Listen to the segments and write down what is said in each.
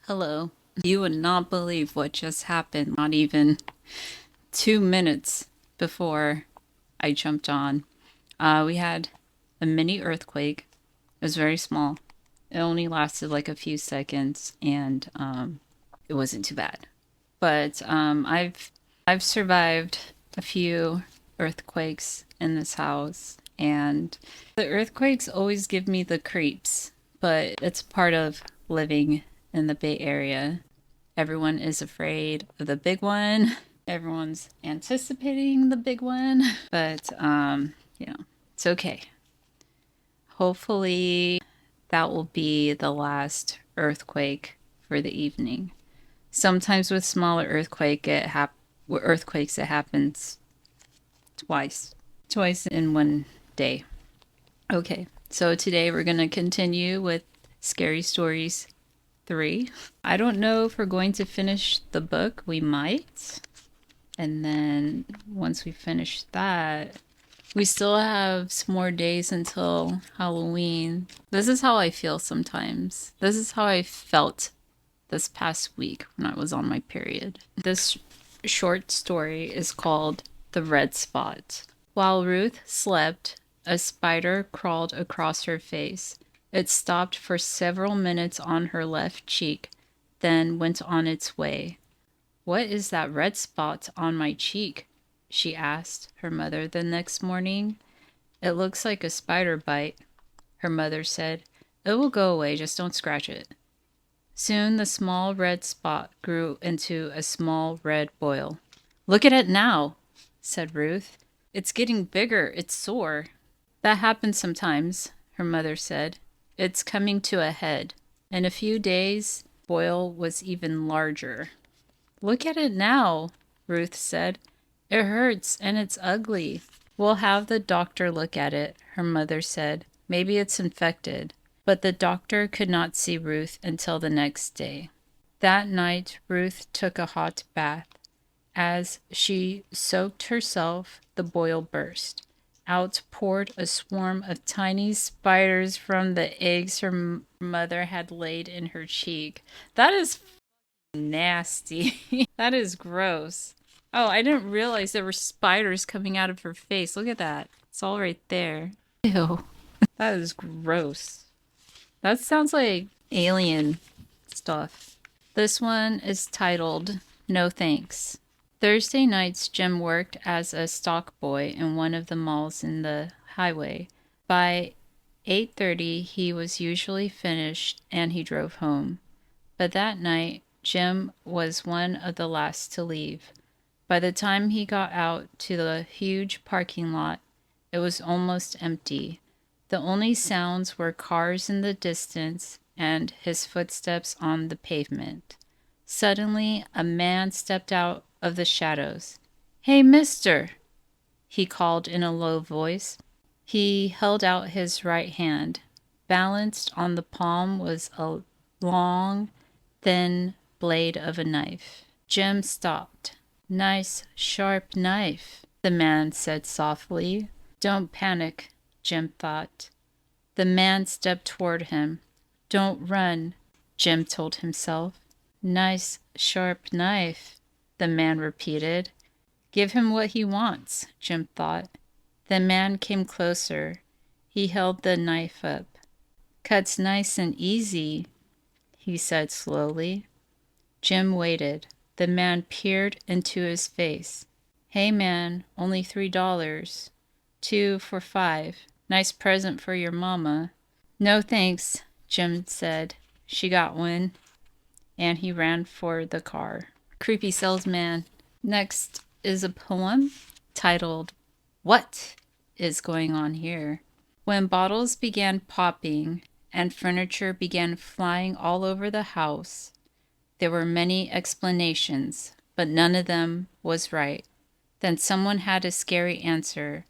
Hello. You would not believe what just happened, not even 2 minutes before I jumped on. We had a mini earthquake. It was very small. It only lasted like a few seconds, and it wasn't too bad. But I've survived a few earthquakes in this house, and the earthquakes always give me the creeps. But it's part of living in the Bay Area. Everyone is afraid of the big one. Everyone's anticipating the big one, but it's okay. Hopefully that will be the last earthquake for the evening. Sometimes with smaller earthquakes it happens twice in one day. Okay, so today we're going to continue with Scary Stories 3. I don't know if we're going to finish the book. We might. And then once we finish that, we still have some more days until Halloween. This is how I feel sometimes. This is how I felt this past week when I was on my period. This short story is called The Red Spot. While Ruth slept, a spider crawled across her face. It stopped for several minutes on her left cheek, then went on its way. "What is that red spot on my cheek?" she asked her mother the next morning. "It looks like a spider bite," her mother said. "It will go away, just don't scratch it." Soon the small red spot grew into a small red boil. "Look at it now," said Ruth. "It's getting bigger, it's sore." "That happens sometimes," her mother said. "It's coming to a head." In a few days, the boil was even larger. "Look at it now," Ruth said. "It hurts and it's ugly." "We'll have the doctor look at it," her mother said. "Maybe it's infected." But the doctor could not see Ruth until the next day. That night, Ruth took a hot bath. As she soaked herself, the boil burst. Out poured a swarm of tiny spiders from the eggs her mother had laid in her cheek. That is nasty. That is gross. Oh, I didn't realize there were spiders coming out of her face. Look at that. It's all right there. Ew. That is gross. That sounds like alien stuff. This one is titled No Thanks. Thursday nights, Jim worked as a stock boy in one of the malls in the highway. By 8:30, he was usually finished and he drove home. But that night, Jim was one of the last to leave. By the time he got out to the huge parking lot, it was almost empty. The only sounds were cars in the distance and his footsteps on the pavement. Suddenly, a man stepped out of the shadows. "Hey, mister," he called in a low voice. He held out his right hand. Balanced on the palm was a long, thin blade of a knife. Jim stopped. "Nice, sharp knife," the man said softly. "Don't panic," Jim thought. The man stepped toward him. "Don't run," Jim told himself. "Nice, sharp knife," the man repeated. Give him what he wants, Jim thought. The man came closer. He held the knife up. "Cuts nice and easy," he said slowly. Jim waited. The man peered into his face. "Hey man, only $3. 2 for 5. Nice present for your mama." "No thanks," Jim said. "She got one." And he ran for the car. Creepy salesman. Next is a poem titled What is Going On Here? When bottles began popping and furniture began flying all over the house, there were many explanations, but none of them was right. Then someone had a scary answer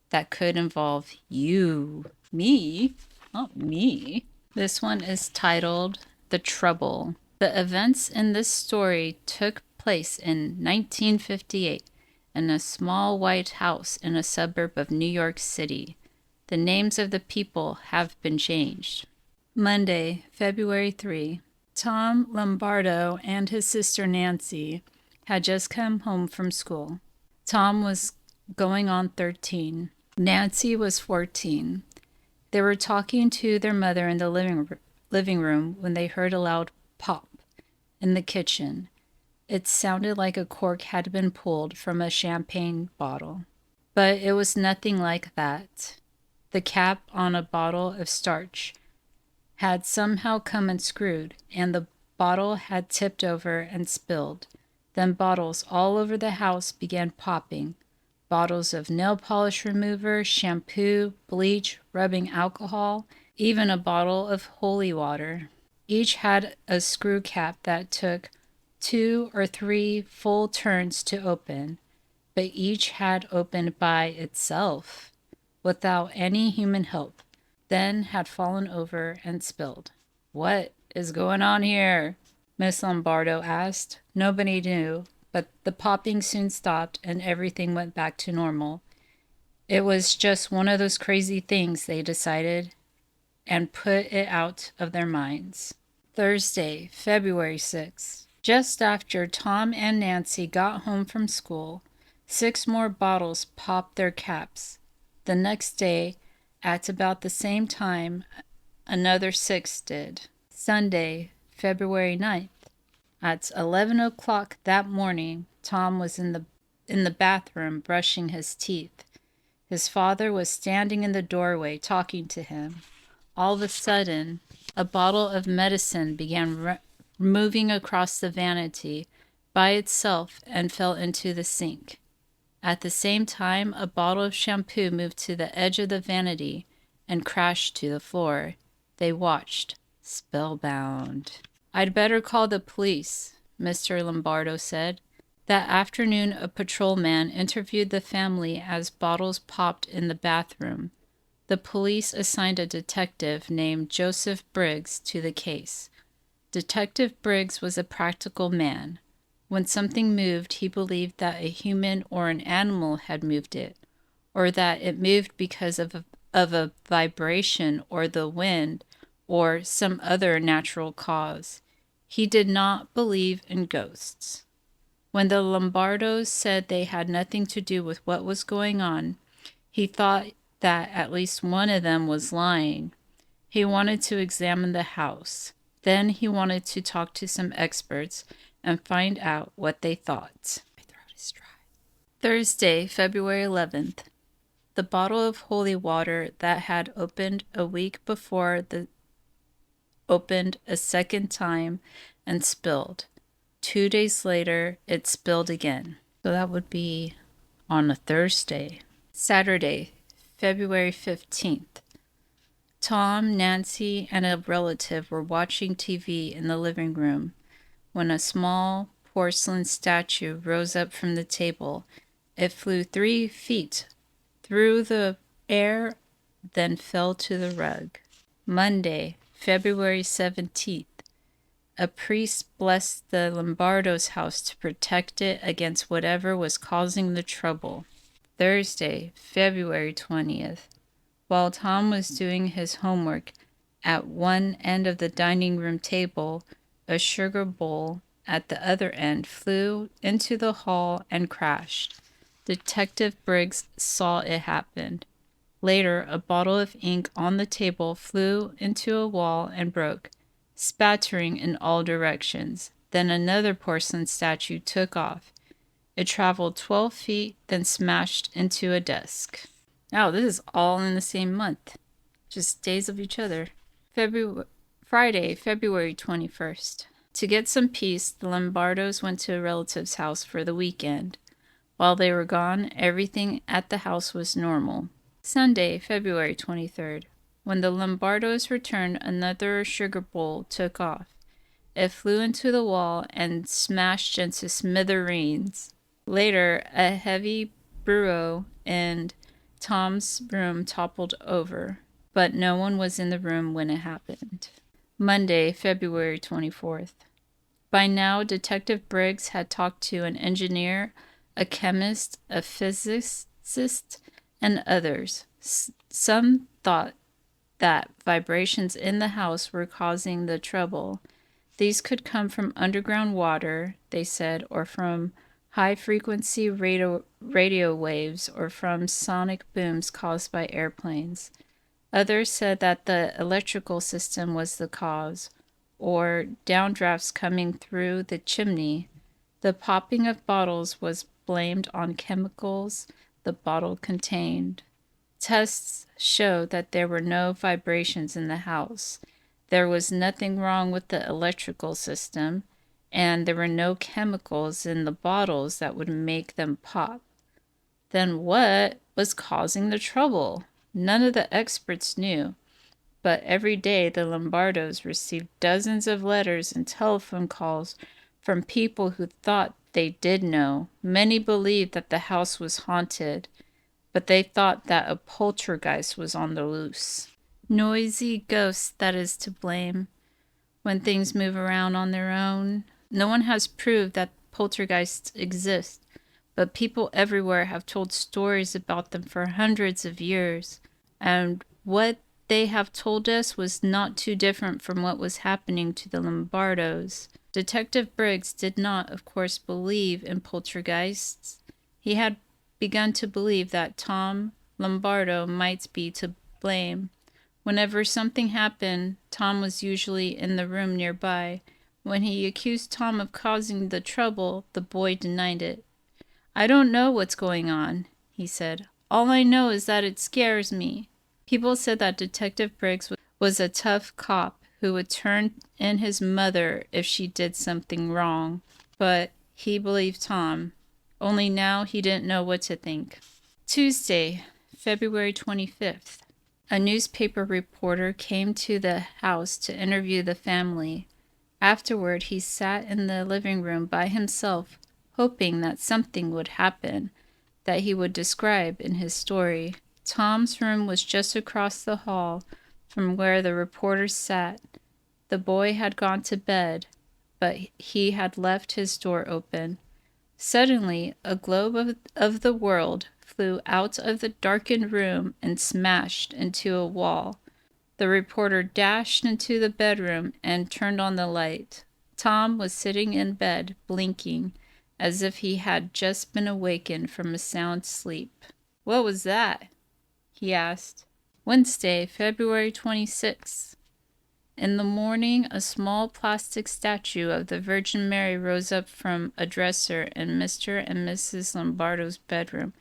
that could involve you. Me? Not me. This one is titled The Trouble. The events in this story took place in 1958 in a small white house in a suburb of New York City. The names of the people have been changed. Monday, February 3. Tom Lombardo and his sister Nancy had just come home from school. Tom was going on 13. Nancy was 14. They were talking to their mother in the living room when they heard a loud pop in the kitchen. It sounded like a cork had been pulled from a champagne bottle. But it was nothing like that. The cap on a bottle of starch had somehow come unscrewed, and the bottle had tipped over and spilled. Then bottles all over the house began popping. Bottles of nail polish remover, shampoo, bleach, rubbing alcohol, even a bottle of holy water. Each had a screw cap that took 2 or 3 full turns to open, but each had opened by itself, without any human help, then had fallen over and spilled. "What is going on here?" Miss Lombardo asked. Nobody knew, but the popping soon stopped and everything went back to normal. It was just one of those crazy things, they decided, and put it out of their minds. Thursday, February 6th. Just after Tom and Nancy got home from school, 6 more bottles popped their caps. The next day, at about the same time, another 6 did. Sunday, February 9th. At 11 o'clock that morning, Tom was in the bathroom brushing his teeth. His father was standing in the doorway talking to him. All of a sudden, a bottle of medicine began moving across the vanity by itself and fell into the sink. At the same time, a bottle of shampoo moved to the edge of the vanity and crashed to the floor. They watched, spellbound. "I'd better call the police," Mr. Lombardo said. That afternoon, a patrolman interviewed the family as bottles popped in the bathroom. The police assigned a detective named Joseph Briggs to the case. Detective Briggs was a practical man. When something moved, he believed that a human or an animal had moved it, or that it moved because of a vibration or the wind or some other natural cause. He did not believe in ghosts. When the Lombardos said they had nothing to do with what was going on, he thought that at least one of them was lying. He wanted to examine the house. Then he wanted to talk to some experts and find out what they thought. My throat is dry. Thursday, February 11th. The bottle of holy water that had opened a week before opened a second time and spilled. 2 days later, it spilled again. So that would be on a Thursday. Saturday, February 15th. Tom, Nancy, and a relative were watching TV in the living room when a small porcelain statue rose up from the table. It flew 3 feet through the air, then fell to the rug. Monday, February 17th. A priest blessed the Lombardo's house to protect it against whatever was causing the trouble. Thursday, February 20th. While Tom was doing his homework at one end of the dining room table, a sugar bowl at the other end flew into the hall and crashed. Detective Briggs saw it happen. Later, a bottle of ink on the table flew into a wall and broke, spattering in all directions. Then another porcelain statue took off. It traveled 12 feet, then smashed into a desk. Oh, this is all in the same month. Just days of each other. Friday, February 21st. To get some peace, the Lombardos went to a relative's house for the weekend. While they were gone, everything at the house was normal. Sunday, February 23rd. When the Lombardos returned, another sugar bowl took off. It flew into the wall and smashed into smithereens. Later, a heavy bureau in Tom's room toppled over, but no one was in the room when it happened. Monday, February 24th. By now, Detective Briggs had talked to an engineer, a chemist, a physicist, and others. Some thought that vibrations in the house were causing the trouble. These could come from underground water, they said, or from high-frequency radio waves, or from sonic booms caused by airplanes. Others said that the electrical system was the cause, or downdrafts coming through the chimney. The popping of bottles was blamed on chemicals the bottle contained. Tests showed that there were no vibrations in the house. There was nothing wrong with the electrical system, and there were no chemicals in the bottles that would make them pop. Then what was causing the trouble? None of the experts knew, but every day the Lombardos received dozens of letters and telephone calls from people who thought they did know. Many believed that the house was haunted, but they thought that a poltergeist was on the loose. Noisy ghosts, that is to blame, when things move around on their own. No one has proved that poltergeists exist, but people everywhere have told stories about them for hundreds of years, and what they have told us was not too different from what was happening to the Lombardos. Detective Briggs did not, of course, believe in poltergeists. He had begun to believe that Tom Lombardo might be to blame. Whenever something happened, Tom was usually in the room nearby. When he accused Tom of causing the trouble, the boy denied it. "I don't know what's going on," he said. "All I know is that it scares me." People said that Detective Briggs was a tough cop who would turn in his mother if she did something wrong. But he believed Tom. Only now he didn't know what to think. Tuesday, February 25th. A newspaper reporter came to the house to interview the family. Afterward, he sat in the living room by himself, hoping that something would happen that he would describe in his story. Tom's room was just across the hall from where the reporter sat. The boy had gone to bed, but he had left his door open. Suddenly, a globe of the world flew out of the darkened room and smashed into a wall. The reporter dashed into the bedroom and turned on the light. Tom was sitting in bed, blinking, as if he had just been awakened from a sound sleep. "What was that?" he asked. Wednesday, February 26th. In the morning, a small plastic statue of the Virgin Mary rose up from a dresser in Mr. and Mrs. Lombardo's bedroom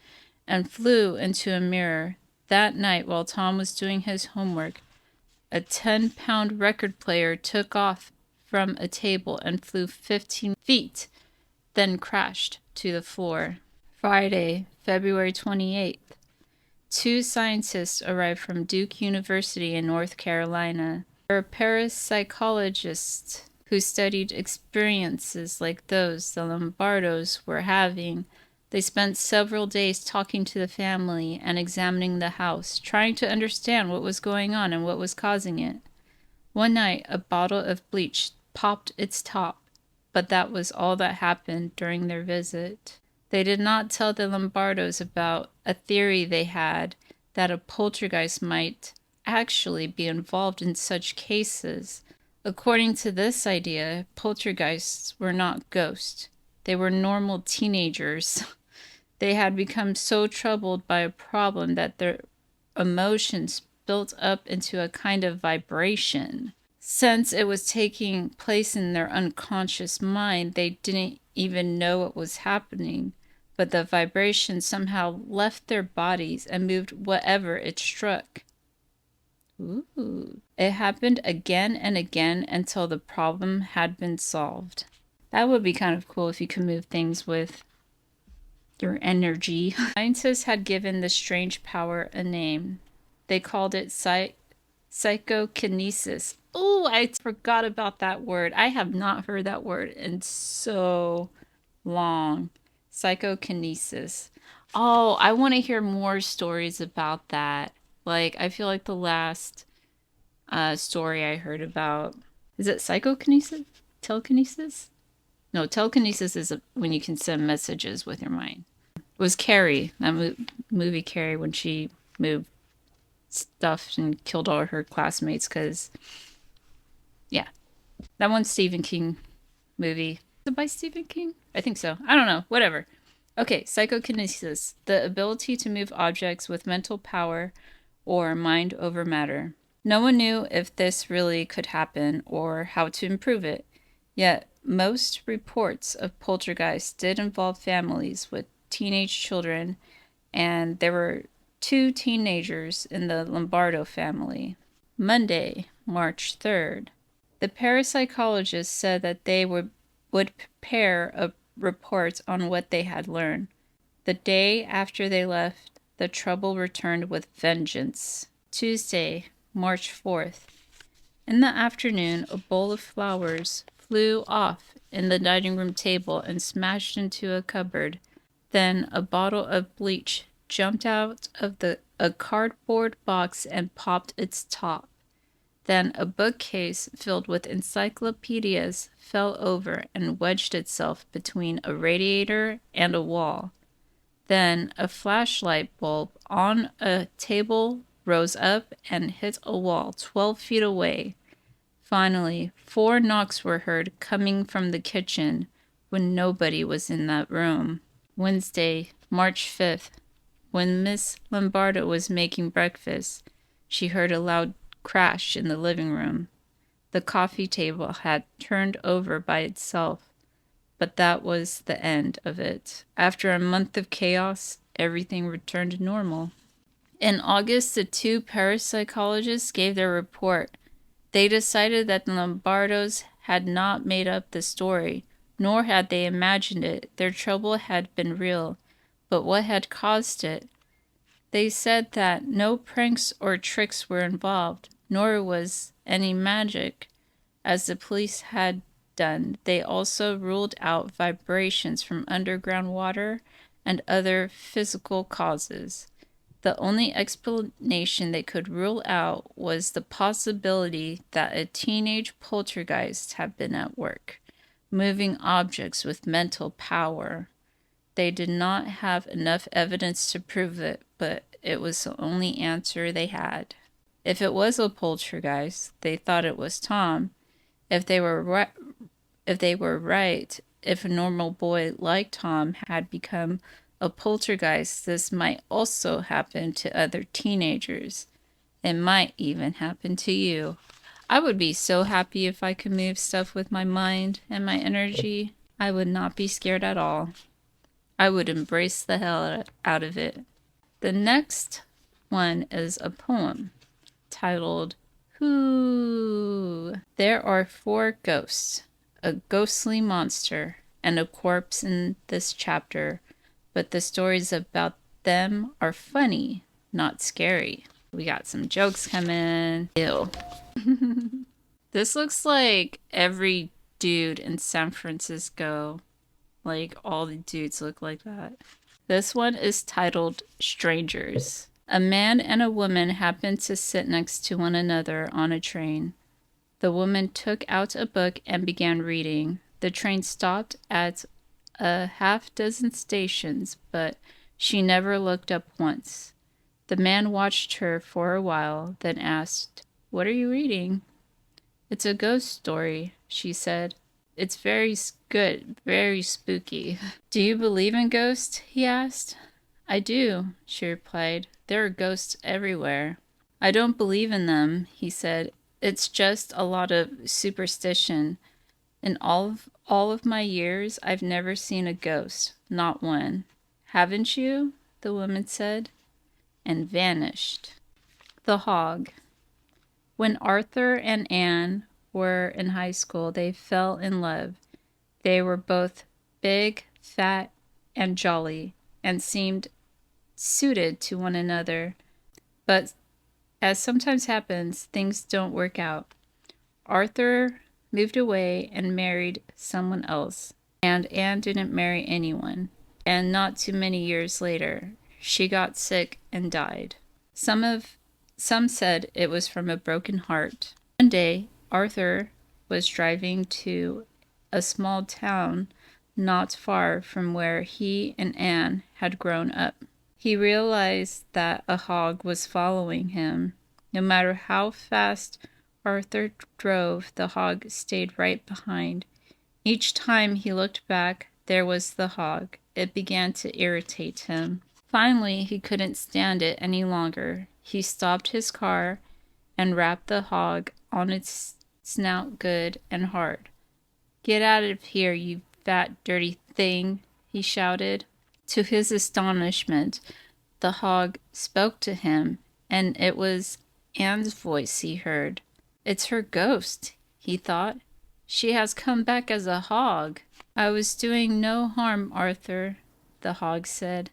and flew into a mirror. That night, while Tom was doing his homework, a 10-pound record player took off from a table and flew 15 feet, then crashed to the floor. Friday, February 28th. Two scientists arrived from Duke University in North Carolina. They were parapsychologists who studied experiences like those the Lombardos were having. They spent several days talking to the family and examining the house, trying to understand what was going on and what was causing it. One night, a bottle of bleach popped its top, but that was all that happened during their visit. They did not tell the Lombardos about a theory they had that a poltergeist might actually be involved in such cases. According to this idea, poltergeists were not ghosts. They were normal teenagers. They had become so troubled by a problem that their emotions built up into a kind of vibration. Since it was taking place in their unconscious mind, they didn't even know what was happening, but the vibration somehow left their bodies and moved whatever it struck. Ooh. It happened again and again until the problem had been solved. That would be kind of cool if you could move things with your energy. Scientists had given this strange power a name. They called it psychokinesis. Oh, I forgot about that word. I have not heard that word in so long. Psychokinesis. Oh, I want to hear more stories about that. Like, I feel like the last story I heard about, is it psychokinesis? Telekinesis? No, telekinesis is when you can send messages with your mind. It was Carrie, that movie Carrie, when she moved stuff and killed all her classmates because, yeah. That one's Stephen King movie. Is it by Stephen King? I think so. I don't know. Whatever. Okay, psychokinesis, the ability to move objects with mental power or mind over matter. No one knew if this really could happen or how to improve it. Yet, most reports of poltergeists did involve families with teenage children, and there were 2 teenagers in the Lombardo family. Monday, March 3rd. The parapsychologists said that they would prepare a report on what they had learned. The day after they left, the trouble returned with vengeance. Tuesday, March 4th. In the afternoon, a bowl of flowers flew off in the dining room table and smashed into a cupboard. Then a bottle of bleach jumped out of a cardboard box and popped its top. Then a bookcase filled with encyclopedias fell over and wedged itself between a radiator and a wall. Then a flashlight bulb on a table rose up and hit a wall 12 feet away. Finally, 4 knocks were heard coming from the kitchen when nobody was in that room. Wednesday, March 5th. When Miss Lombardo was making breakfast, she heard a loud crash in the living room. The coffee table had turned over by itself, but that was the end of it. After a month of chaos, everything returned to normal. In August, the 2 parapsychologists gave their report. They decided that the Lombardos had not made up the story, nor had they imagined it. Their trouble had been real, but what had caused it? They said that no pranks or tricks were involved, nor was any magic, as the police had done. They also ruled out vibrations from underground water and other physical causes. The only explanation they could rule out was the possibility that a teenage poltergeist had been at work, moving objects with mental power. They did not have enough evidence to prove it, but it was the only answer they had. If it was a poltergeist, they thought it was Tom. If they were right, if a normal boy like Tom had become a poltergeist, this might also happen to other teenagers. It might even happen to you. I would be so happy if I could move stuff with my mind and my energy. I would not be scared at all. I would embrace the hell out of it. The next one is a poem titled Whoo. There are 4 ghosts, a ghostly monster, and a corpse in this chapter, but the stories about them are funny, not scary. We got some jokes coming. Ew. This looks like every dude in San Francisco. Like, all the dudes look like that. This one is titled Strangers. A man and a woman happened to sit next to one another on a train. The woman took out a book and began reading. The train stopped at a half-dozen stations, but she never looked up once. The man watched her for a while, then asked, "What are you reading?" "It's a ghost story," she said. "It's very good, very spooky." "Do you believe in ghosts?" he asked. "I do," she replied. "There are ghosts everywhere." "I don't believe in them," he said. "It's just a lot of superstition. In all of my years, I've never seen a ghost, not one." "Haven't you?" the woman said, and vanished. The Hog. When Arthur and Anne were in high school, they fell in love. They were both big, fat, and jolly, and seemed suited to one another. But as sometimes happens, things don't work out. Arthur moved away and married someone else, and Anne didn't marry anyone. And not too many years later, she got sick and died. Some said it was from a broken heart. One day, Arthur was driving to a small town not far from where he and Anne had grown up. He realized that a hog was following him. No matter how fast Arthur drove, the hog stayed right behind. Each time he looked back, there was the hog. It began to irritate him. Finally, he couldn't stand it any longer. He stopped his car and rapped the hog on its snout good and hard. "Get out of here, you fat, dirty thing," he shouted. To his astonishment, the hog spoke to him, and it was Anne's voice he heard. "It's her ghost," he thought. "She has come back as a hog." "I was doing no harm, Arthur," the hog said.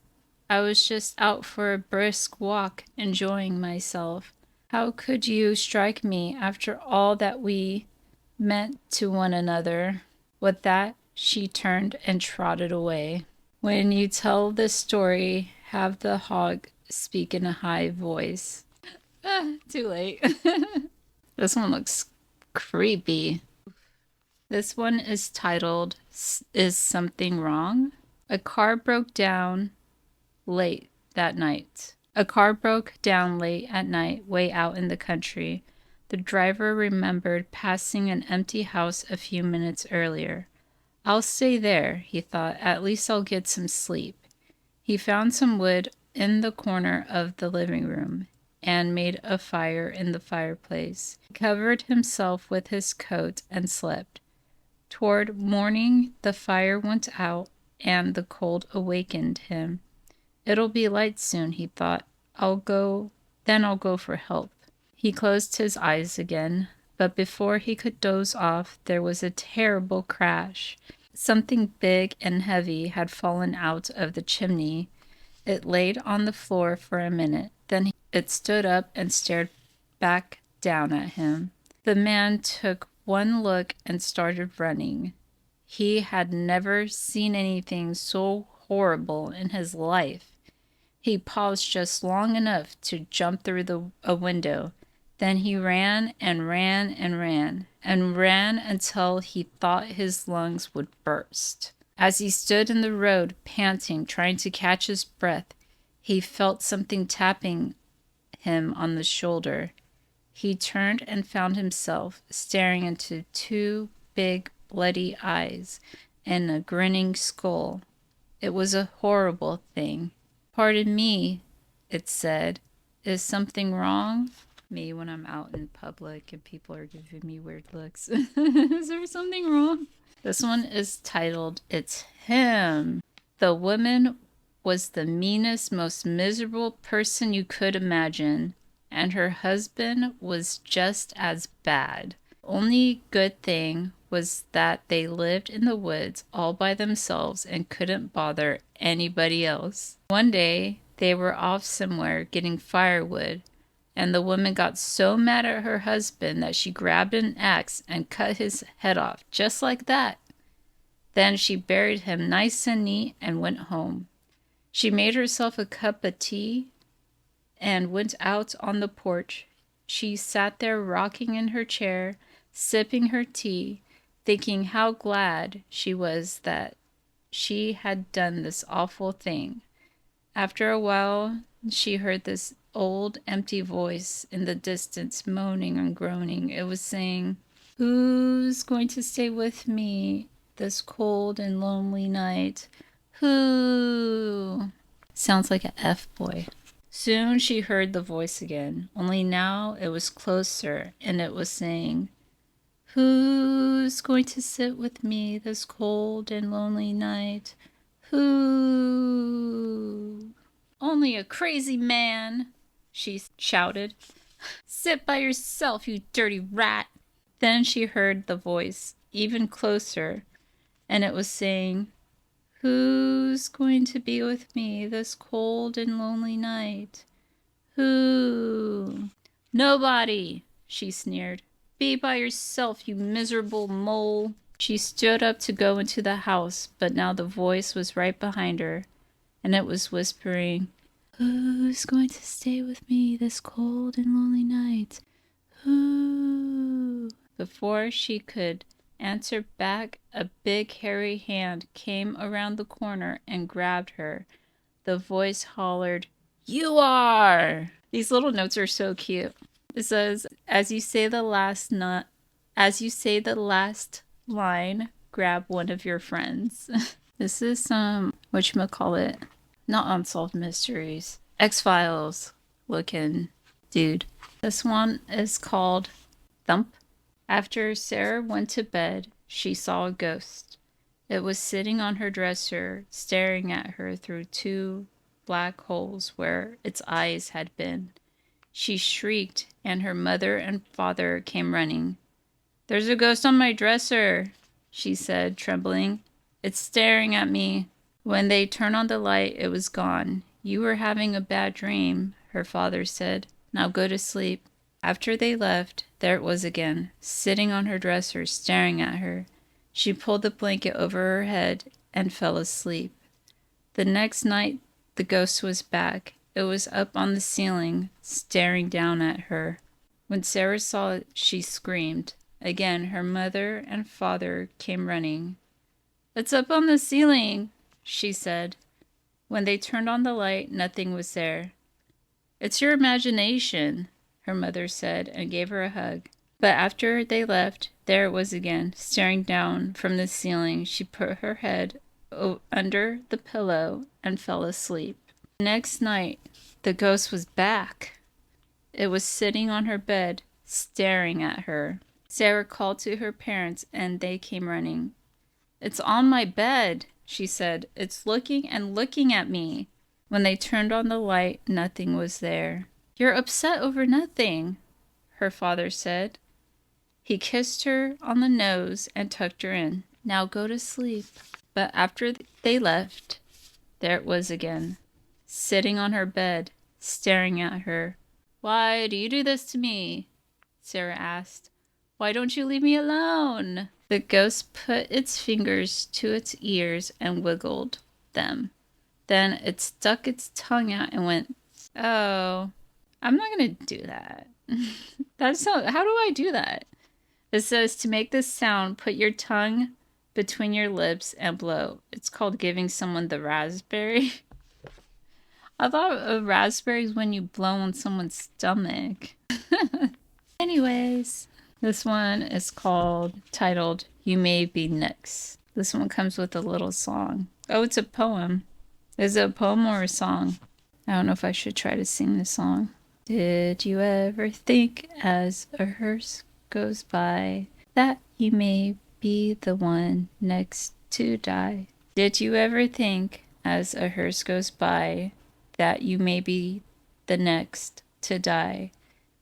"I was just out for a brisk walk, enjoying myself. How could you strike me after all that we meant to one another?" With that, she turned and trotted away. When you tell this story, have the hog speak in a high voice. Too late. This one looks creepy. This one is titled, "Is Something Wrong?" A car broke down late that night. A car broke down late at night, way out in the country. The driver remembered passing an empty house a few minutes earlier. "I'll stay there," he thought. "At least I'll get some sleep." He found some wood in the corner of the living room and made a fire in the fireplace. He covered himself with his coat and slept. Toward morning, the fire went out and the cold awakened him. "It'll be light soon," he thought. I'll go for help." He closed his eyes again, but before he could doze off, there was a terrible crash. Something big and heavy had fallen out of the chimney. It laid on the floor for a minute. Then it stood up and stared back down at him. The man took one look and started running. He had never seen anything so horrible in his life. He paused just long enough to jump through a window. Then he ran and ran and ran and ran until he thought his lungs would burst. As he stood in the road, panting, trying to catch his breath, he felt something tapping him on the shoulder. He turned and found himself staring into two big, bloody eyes and a grinning skull. It was a horrible thing. "Pardon me," it said. "Is something wrong?" Me when I'm out in public and people are giving me weird looks. Is there something wrong? This one is titled, "It's Him." The woman was the meanest, most miserable person you could imagine, and her husband was just as bad. The only good thing was that they lived in the woods all by themselves and couldn't bother anybody else. One day, they were off somewhere getting firewood, and the woman got so mad at her husband that she grabbed an axe and cut his head off, just like that. Then she buried him nice and neat and went home. She made herself a cup of tea and went out on the porch. She sat there rocking in her chair, sipping her tea, thinking how glad she was that she had done this awful thing. After a while, she heard this old, empty voice in the distance, moaning and groaning. It was saying, "Who's going to stay with me this cold and lonely night? Who?" Sounds like an F-boy. Soon she heard the voice again, only now it was closer, and it was saying, "Who's going to sit with me this cold and lonely night? Who?" "Only a crazy man," she shouted. "Sit by yourself, you dirty rat." Then she heard the voice even closer, and it was saying, "Who's going to be with me this cold and lonely night? Who?" "Nobody," she sneered. "Be by yourself, you miserable mole." She stood up to go into the house, but now the voice was right behind her, and it was whispering, "Who's going to stay with me this cold and lonely night? Who?" Before she could answer back, a big hairy hand came around the corner and grabbed her. The voice hollered, "You are!" These little notes are so cute. It says, As you say the last line, grab one of your friends. This is some whatchamacallit, not Unsolved Mysteries, X-Files looking dude. This one is called Thump. After Sarah went to bed, she saw a ghost. It was sitting on her dresser, staring at her through 2 black holes where its eyes had been. She shrieked, and her mother and father came running. "There's a ghost on my dresser," she said, trembling. "It's staring at me." When they turned on the light, it was gone. "You were having a bad dream," her father said. "Now go to sleep." After they left, there it was again, sitting on her dresser, staring at her. She pulled the blanket over her head and fell asleep. The next night, the ghost was back. It was up on the ceiling, staring down at her. When Sarah saw it, she screamed. Again, her mother and father came running. "It's up on the ceiling," she said. When they turned on the light, nothing was there. "It's your imagination," her mother said, and gave her a hug. But after they left, there it was again, staring down from the ceiling. She put her head under the pillow and fell asleep. The next night, the ghost was back. It was sitting on her bed, staring at her. Sarah called to her parents, and they came running. "It's on my bed," she said. "It's looking and looking at me." When they turned on the light, nothing was there. "You're upset over nothing," her father said. He kissed her on the nose and tucked her in. "Now go to sleep." But after they left, there it was again, sitting on her bed, staring at her. "Why do you do this to me?" Sarah asked. "Why don't you leave me alone?" The ghost put its fingers to its ears and wiggled them. Then it stuck its tongue out and went, "Oh, I'm not going to do that." How do I do that? It says to make this sound, put your tongue between your lips and blow. It's called giving someone the raspberry. I thought a raspberry is when you blow on someone's stomach. Anyways, this one is titled You May Be Next. This one comes with a little song. Oh, it's a poem. Is it a poem or a song? I don't know if I should try to sing this song. Did you ever think as a hearse goes by that you may be the one next to die? Did you ever think as a hearse goes by that you may be the next to die?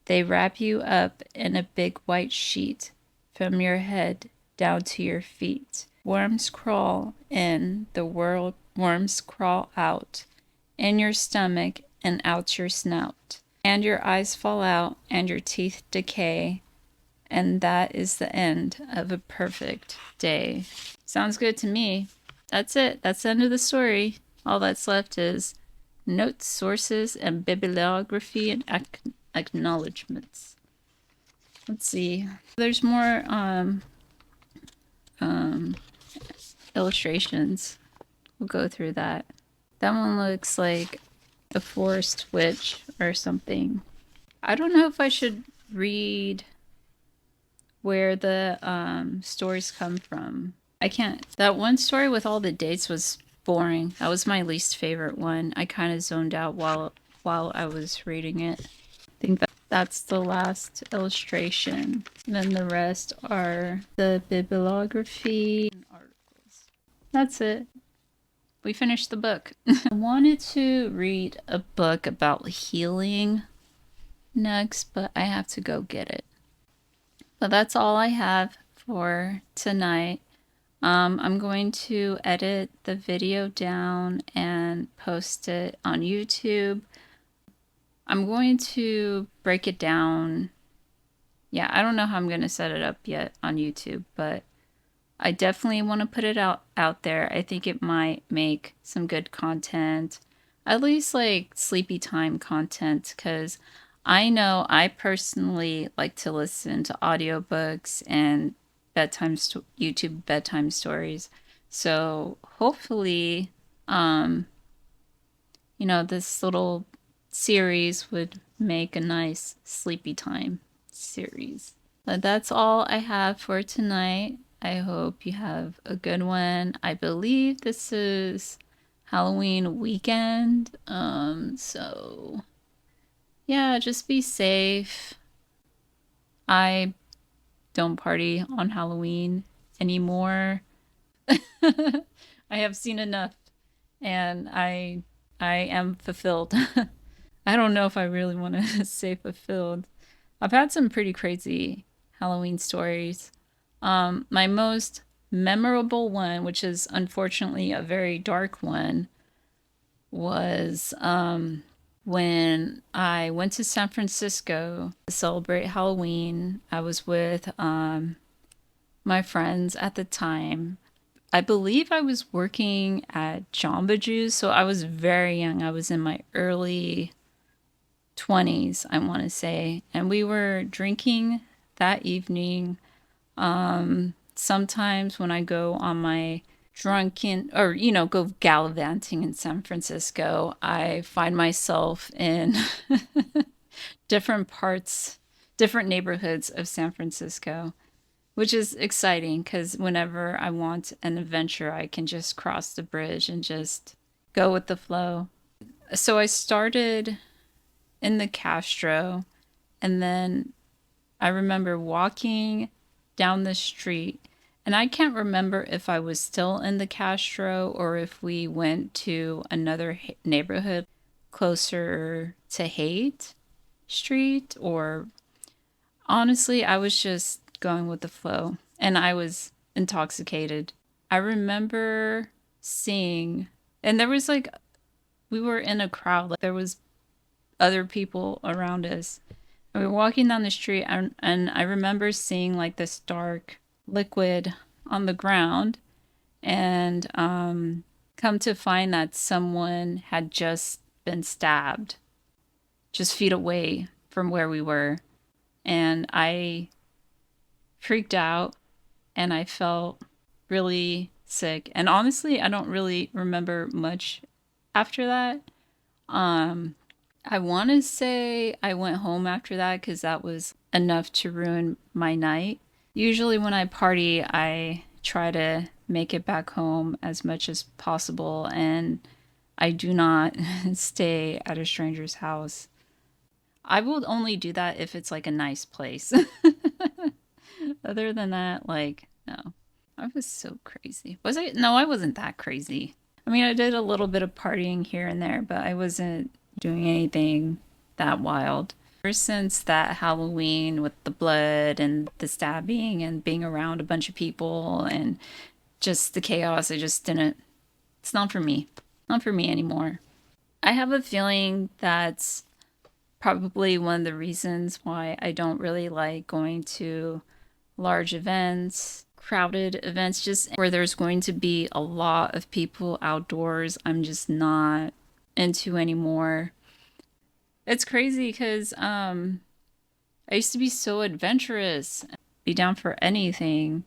They wrap you up in a big white sheet from your head down to your feet. Worms crawl in, the world worms crawl out, in your stomach and out your snout. And your eyes fall out and your teeth decay. And that is the end of a perfect day. Sounds good to me. That's it. That's the end of the story. All that's left is notes, sources, and bibliography and acknowledgments. Let's see. There's more illustrations. We'll go through that. That one looks like a forest witch or something. I don't know if I should read where the stories come from. I can't. That one story with all the dates was boring. That was my least favorite one. I kind of zoned out while I was reading it. I think that's the last illustration. And then the rest are the bibliography and articles. That's it. We finished the book. I wanted to read a book about healing next, but I have to go get it. But that's all I have for tonight. I'm going to edit the video down and post it on YouTube. I'm going to break it down. Yeah, I don't know how I'm going to set it up yet on YouTube, but I definitely want to put it out there. I think it might make some good content, at least like sleepy time content, because I know I personally like to listen to audiobooks and YouTube bedtime stories. So hopefully, this little series would make a nice sleepy time series. But that's all I have for tonight. I hope you have a good one. I believe this is Halloween weekend. So yeah, just be safe. I don't party on Halloween anymore. I have seen enough, and I am fulfilled. I don't know if I really want to say fulfilled. I've had some pretty crazy Halloween stories. My most memorable one, which is unfortunately a very dark one, was when I went to San Francisco to celebrate Halloween. I was with my friends at the time. I believe I was working at Jamba Juice, so I was very young. I was in my early 20s, I want to say. And we were drinking that evening. Sometimes when I go on my drunken, or, go gallivanting in San Francisco, I find myself in different parts, different neighborhoods of San Francisco, which is exciting because whenever I want an adventure, I can just cross the bridge and just go with the flow. So I started in the Castro, and then I remember walking down the street, and I can't remember if I was still in the Castro or if we went to another neighborhood closer to Haight Street, or honestly, I was just going with the flow, and I was intoxicated. I remember seeing, and there was like, we were in a crowd, like there was other people around us. And we were walking down the street, and I remember seeing like this dark liquid on the ground, and come to find that someone had just been stabbed just feet away from where we were. And I freaked out, and I felt really sick. And honestly, I don't really remember much after that. I want to say I went home after that because that was enough to ruin my night. Usually when I party, I try to make it back home as much as possible, and I do not stay at a stranger's house. I will only do that if it's like a nice place. Other than that, like, no. I was so crazy. Was I? No, I wasn't that crazy. I mean, I did a little bit of partying here and there, but I wasn't doing anything that wild. Ever since that Halloween with the blood and the stabbing and being around a bunch of people and just the chaos, I just didn't. It's not for me. Not for me anymore. I have a feeling that's probably one of the reasons why I don't really like going to large events, crowded events, just where there's going to be a lot of people outdoors. I'm just not into anymore. It's crazy because I used to be so adventurous, be down for anything,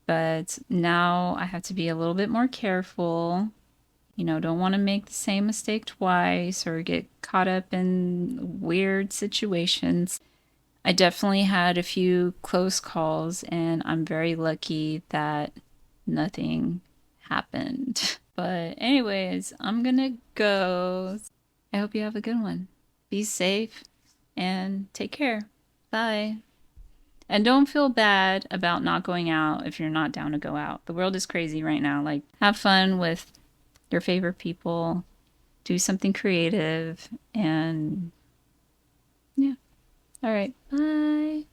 but now I have to be a little bit more careful. Don't want to make the same mistake twice or get caught up in weird situations. I definitely had a few close calls, and I'm very lucky that nothing happened. But anyways, I'm gonna go. I hope you have a good one. Be safe and take care. Bye. And don't feel bad about not going out if you're not down to go out. The world is crazy right now. Like, have fun with your favorite people, do something creative, and yeah. All right. Bye.